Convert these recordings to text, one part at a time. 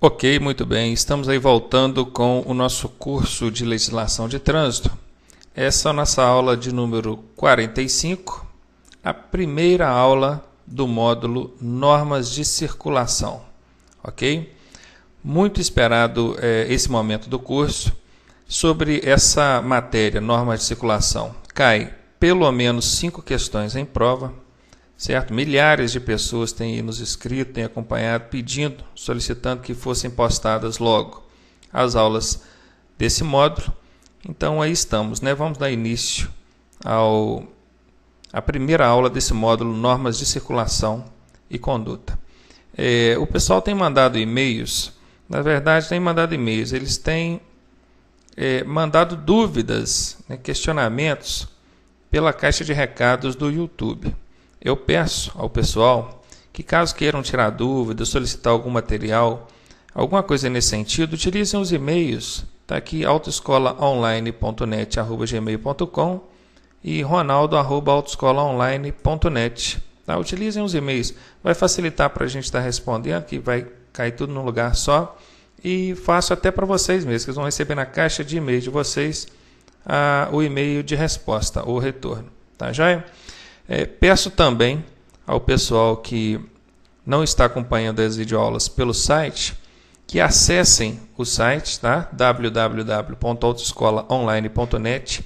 Ok, muito bem. Estamos aí voltando com o nosso curso de legislação de trânsito. Essa é a nossa aula de número 45, a primeira aula do módulo Normas de Circulação. Ok? Muito esperado esse momento do curso. Sobre essa matéria, normas de circulação, cai pelo menos 5 questões em prova. Certo? Milhares de pessoas têm nos escrito, têm acompanhado, pedindo, solicitando que fossem postadas logo as aulas desse módulo. Então aí estamos, né? Vamos dar início à primeira aula desse módulo, Normas de Circulação e Conduta. O pessoal tem mandado e-mails, na verdade tem mandado e-mails, eles têm mandado dúvidas, né, questionamentos pela caixa de recados do YouTube. Eu peço ao pessoal que, caso queiram tirar dúvidas, solicitar algum material, alguma coisa nesse sentido, utilizem os e-mails. Está aqui autoescolaonline.net@gmail.com e ronaldo@autoescolaonline.net. Tá? Utilizem os e-mails. Vai facilitar para a gente estar respondendo, que vai cair tudo num lugar só. E faço até para vocês mesmos, que eles vão receber na caixa de e-mail de vocês o e-mail de resposta ou retorno. Tá, joia? Peço também ao pessoal que não está acompanhando as videoaulas pelo site que acessem o site, tá? www.autoescolaonline.net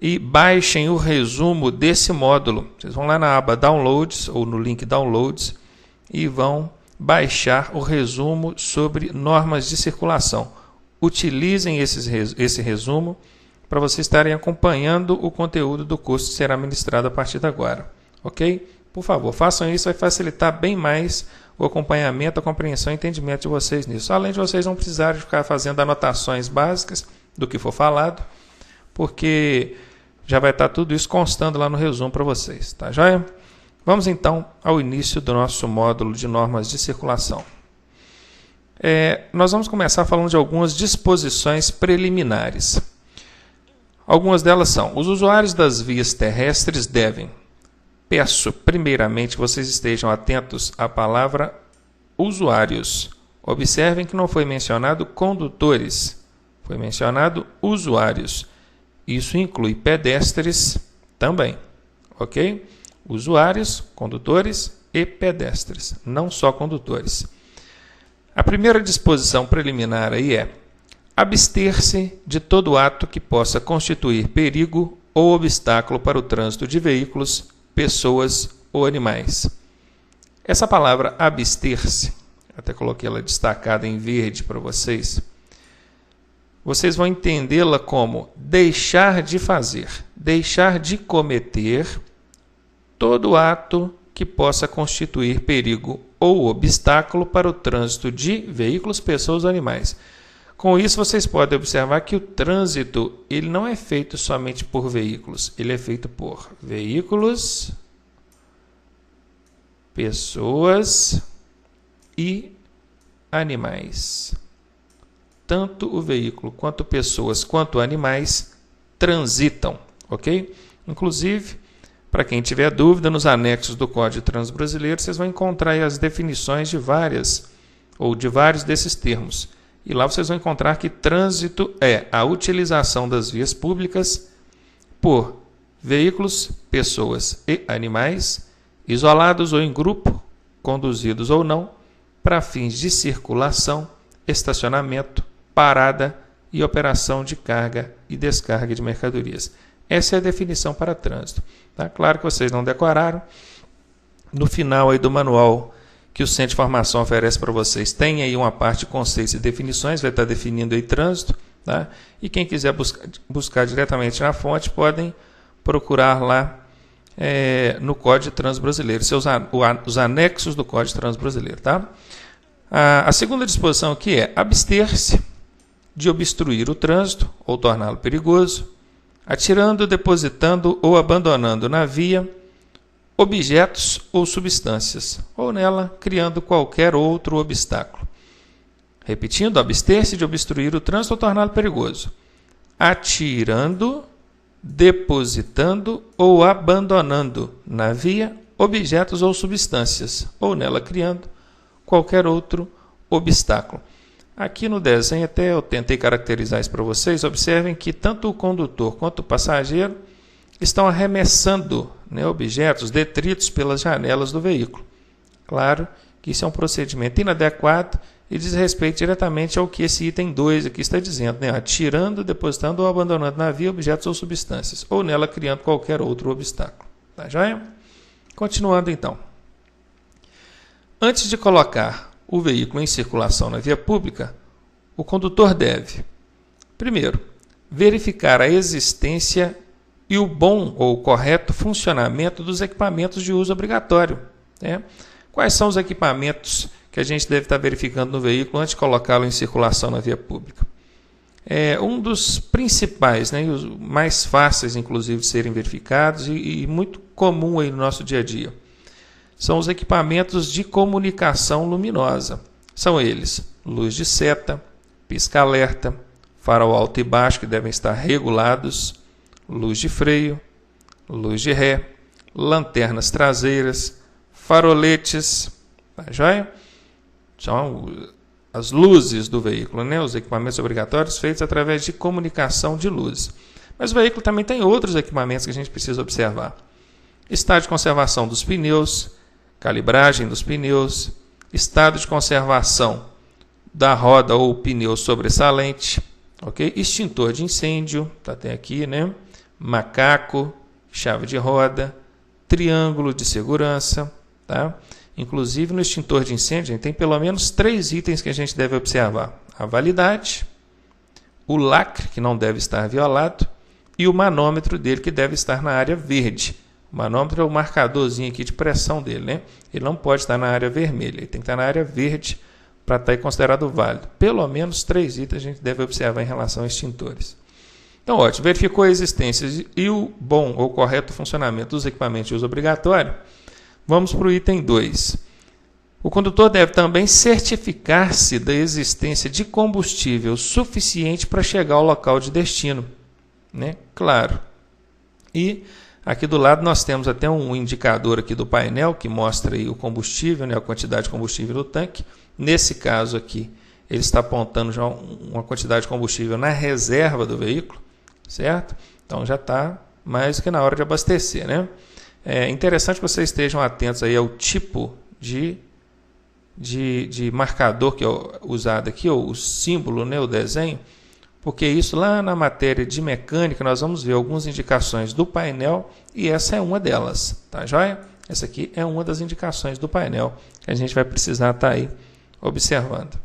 e baixem o resumo desse módulo. Vocês vão lá na aba Downloads ou no link Downloads e vão baixar o resumo sobre normas de circulação. Utilizem esse resumo para vocês estarem acompanhando o conteúdo do curso que será ministrado a partir de agora. Ok? Por favor, façam isso, vai facilitar bem mais o acompanhamento, a compreensão e entendimento de vocês nisso. Além de vocês não precisarem ficar fazendo anotações básicas do que for falado, porque já vai estar tudo isso constando lá no resumo para vocês. Tá joia? Vamos então ao início do nosso módulo de normas de circulação. Nós vamos começar falando de algumas disposições preliminares. Algumas delas são: os usuários das vias terrestres devem. Peço, primeiramente, que vocês estejam atentos à palavra usuários. Observem que não foi mencionado condutores, foi mencionado usuários. Isso inclui pedestres também, ok? Usuários, condutores e pedestres, não só condutores. A primeira disposição preliminar aí é: abster-se de todo ato que possa constituir perigo ou obstáculo para o trânsito de veículos, pessoas ou animais. Essa palavra abster-se, até coloquei ela destacada em verde para vocês. Vocês vão entendê-la como deixar de fazer, deixar de cometer todo ato que possa constituir perigo ou obstáculo para o trânsito de veículos, pessoas ou animais. Com isso, vocês podem observar que o trânsito ele não é feito somente por veículos, ele é feito por veículos, pessoas e animais. Tanto o veículo, quanto pessoas, quanto animais transitam, ok? Inclusive, para quem tiver dúvida, nos anexos do Código de Trânsito Brasileiro, vocês vão encontrar aí as definições de vários desses termos. E lá vocês vão encontrar que trânsito é a utilização das vias públicas por veículos, pessoas e animais, isolados ou em grupo, conduzidos ou não, para fins de circulação, estacionamento, parada e operação de carga e descarga de mercadorias. Essa é a definição para trânsito. Tá? Claro que vocês não decoraram. No final aí do manual que o Centro de Formação oferece para vocês, tem aí uma parte de conceitos e definições, vai estar definindo aí trânsito, tá? E quem quiser buscar diretamente na fonte, podem procurar lá no Código de Trânsito Brasileiro, os anexos do Código de Trânsito Brasileiro, tá? A segunda disposição aqui é abster-se de obstruir o trânsito ou torná-lo perigoso, atirando, depositando ou abandonando na via objetos ou substâncias, ou nela criando qualquer outro obstáculo. Repetindo, abster-se de obstruir o trânsito ou torná-lo perigoso, atirando, depositando ou abandonando na via objetos ou substâncias, ou nela criando qualquer outro obstáculo. Aqui no desenho, até eu tentei caracterizar isso para vocês. Observem que tanto o condutor quanto o passageiro estão arremessando, né, objetos, detritos pelas janelas do veículo. Claro que isso é um procedimento inadequado e diz respeito diretamente ao que esse item 2 aqui está dizendo, né? Atirando, depositando ou abandonando na via objetos ou substâncias, ou nela criando qualquer outro obstáculo. Tá joia? Continuando então. Antes de colocar o veículo em circulação na via pública, o condutor deve, primeiro, verificar a existência e o bom ou correto funcionamento dos equipamentos de uso obrigatório, né? Quais são os equipamentos que a gente deve estar verificando no veículo antes de colocá-lo em circulação na via pública? Um dos principais, né, e os mais fáceis, inclusive, de serem verificados e muito comum aí no nosso dia a dia, são os equipamentos de comunicação luminosa. São eles: luz de seta, pisca-alerta, farol alto e baixo que devem estar regulados, luz de freio, luz de ré, lanternas traseiras, faroletes, tá joia? São as luzes do veículo, né? Os equipamentos obrigatórios feitos através de comunicação de luzes. Mas o veículo também tem outros equipamentos que a gente precisa observar: estado de conservação dos pneus, calibragem dos pneus, estado de conservação da roda ou pneu sobressalente, ok? Extintor de incêndio, tá até aqui, né? Macaco, chave de roda, triângulo de segurança, tá? Inclusive no extintor de incêndio, a gente tem pelo menos 3 itens que a gente deve observar: a validade, o lacre, que não deve estar violado, e o manômetro dele, que deve estar na área verde. O manômetro é o marcadorzinho aqui de pressão dele, né? Ele não pode estar na área vermelha, ele tem que estar na área verde para estar considerado válido. Pelo menos 3 itens a gente deve observar em relação a extintores. Então, ótimo, verificou a existência e o bom ou correto funcionamento dos equipamentos de uso obrigatório. Vamos para o item 2. O condutor deve também certificar-se da existência de combustível suficiente para chegar ao local de destino, né? Claro. E aqui do lado nós temos até um indicador aqui do painel que mostra aí o combustível, né, a quantidade de combustível no tanque. Nesse caso aqui, ele está apontando já uma quantidade de combustível na reserva do veículo, certo? Então já está mais do que na hora de abastecer, né? É interessante que vocês estejam atentos aí ao tipo de marcador que é usado aqui, ou o símbolo, né, o desenho, porque isso lá na matéria de mecânica nós vamos ver algumas indicações do painel e essa é uma delas, tá joia? Essa aqui é uma das indicações do painel que a gente vai precisar estar aí observando.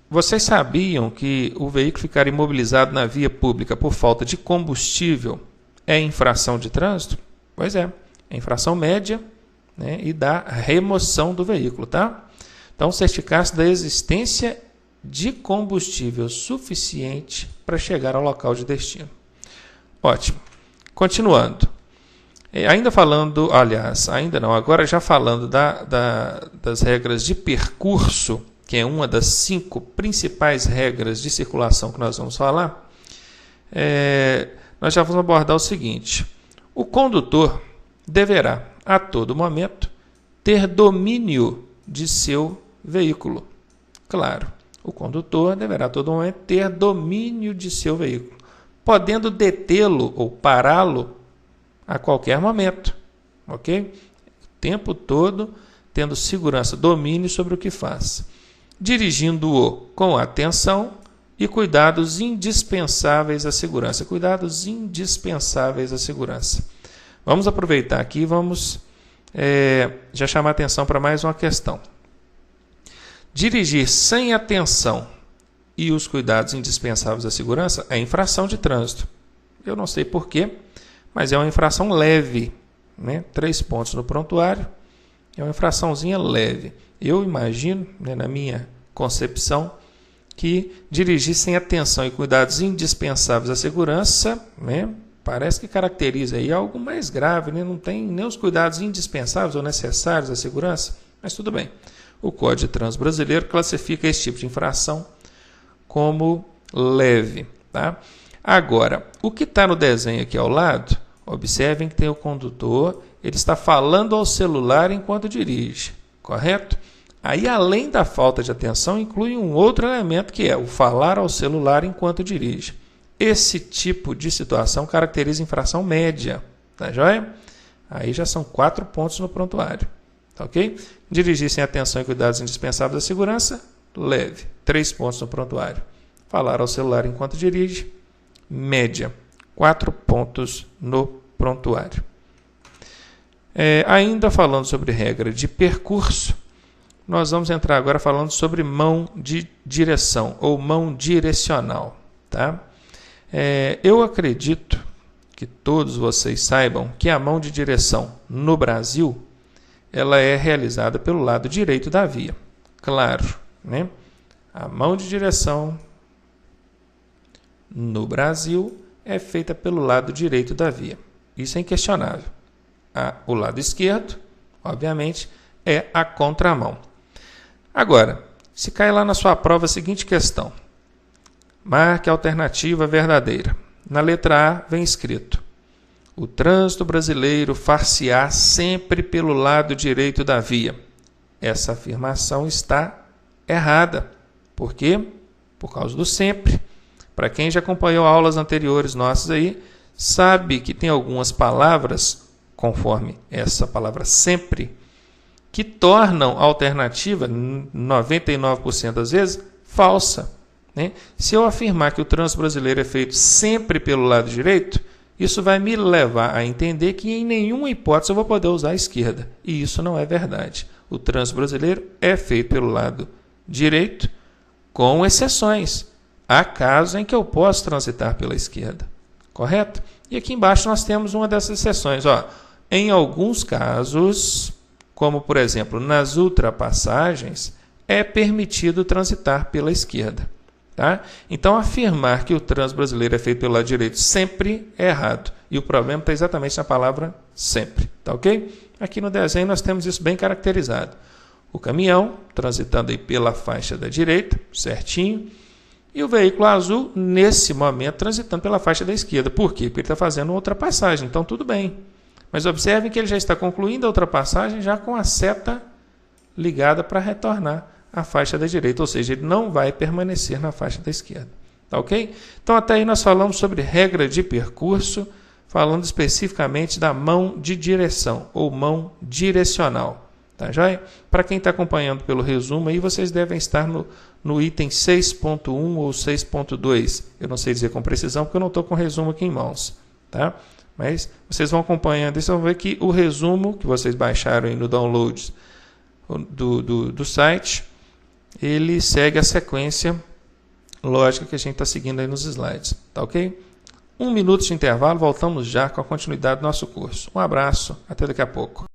Vocês sabiam que o veículo ficar imobilizado na via pública por falta de combustível é infração de trânsito? Pois é infração média, né, e da remoção do veículo, tá? Então, certificar-se da existência de combustível suficiente para chegar ao local de destino. Ótimo. Continuando. Ainda falando, aliás, ainda não, agora já falando das regras de percurso, que é uma das 5 principais regras de circulação que nós vamos falar, nós já vamos abordar o seguinte: o condutor deverá, a todo momento, ter domínio de seu veículo. Claro, o condutor deverá a todo momento ter domínio de seu veículo, podendo detê-lo ou pará-lo a qualquer momento, ok? O tempo todo tendo segurança, domínio sobre o que faz, dirigindo-o com atenção e cuidados indispensáveis à segurança. Cuidados indispensáveis à segurança. Vamos aproveitar aqui e vamos já chamar a atenção para mais uma questão. Dirigir sem atenção e os cuidados indispensáveis à segurança é infração de trânsito. Eu não sei porquê, mas é uma infração leve, né? 3 pontos no prontuário, é uma infraçãozinha leve. Eu imagino, né, na minha concepção, que dirigir sem atenção e cuidados indispensáveis à segurança, né, parece que caracteriza aí algo mais grave, né? Não tem nem os cuidados indispensáveis ou necessários à segurança, mas tudo bem. O Código de Trânsito Brasileiro classifica esse tipo de infração como leve, tá? Agora, o que está no desenho aqui ao lado, observem que tem o condutor, ele está falando ao celular enquanto dirige, correto? Aí, além da falta de atenção, inclui um outro elemento que é o falar ao celular enquanto dirige. Esse tipo de situação caracteriza infração média, tá joia? Aí já são 4 pontos no prontuário, tá ok? Dirigir sem atenção e cuidados indispensáveis da segurança, leve, 3 pontos no prontuário. Falar ao celular enquanto dirige, média, 4 pontos no prontuário. Ainda falando sobre regra de percurso, nós vamos entrar agora falando sobre mão de direção ou mão direcional, tá? Eu acredito que todos vocês saibam que a mão de direção no Brasil ela é realizada pelo lado direito da via. Claro, né? A mão de direção no Brasil é feita pelo lado direito da via. Isso é inquestionável. O lado esquerdo, obviamente, é a contramão. Agora, se cai lá na sua prova a seguinte questão. Marque a alternativa verdadeira. Na letra A vem escrito: o trânsito brasileiro far-se-á sempre pelo lado direito da via. Essa afirmação está errada. Por quê? Por causa do sempre. Para quem já acompanhou aulas anteriores nossas aí, sabe que tem algumas palavras, conforme essa palavra sempre, que tornam a alternativa, 99% das vezes, falsa. Né? Se eu afirmar que o trânsito brasileiro é feito sempre pelo lado direito, isso vai me levar a entender que em nenhuma hipótese eu vou poder usar a esquerda. E isso não é verdade. O trânsito brasileiro é feito pelo lado direito, com exceções. Há casos em que eu posso transitar pela esquerda. Correto? E aqui embaixo nós temos uma dessas exceções. Em alguns casos, como por exemplo nas ultrapassagens, é permitido transitar pela esquerda. Tá? Então, afirmar que o trânsito brasileiro é feito pelo lado direito sempre é errado. E o problema está exatamente na palavra sempre. Tá ok? Aqui no desenho nós temos isso bem caracterizado. O caminhão transitando aí pela faixa da direita, certinho. E o veículo azul, nesse momento, transitando pela faixa da esquerda. Por quê? Porque ele está fazendo uma ultrapassagem. Então, tudo bem. Mas observem que ele já está concluindo a ultrapassagem já com a seta ligada para retornar à faixa da direita. Ou seja, ele não vai permanecer na faixa da esquerda. Tá ok? Então, até aí nós falamos sobre regra de percurso, falando especificamente da mão de direção ou mão direcional. Tá joia? Para quem está acompanhando pelo resumo, aí vocês devem estar no item 6.1 ou 6.2. Eu não sei dizer com precisão, porque eu não estou com o resumo aqui em mãos. Tá? Mas vocês vão acompanhando isso, vão ver que o resumo que vocês baixaram aí no download do site, ele segue a sequência lógica que a gente está seguindo aí nos slides. Tá ok? 1 minuto de intervalo, voltamos já com a continuidade do nosso curso. Um abraço, até daqui a pouco.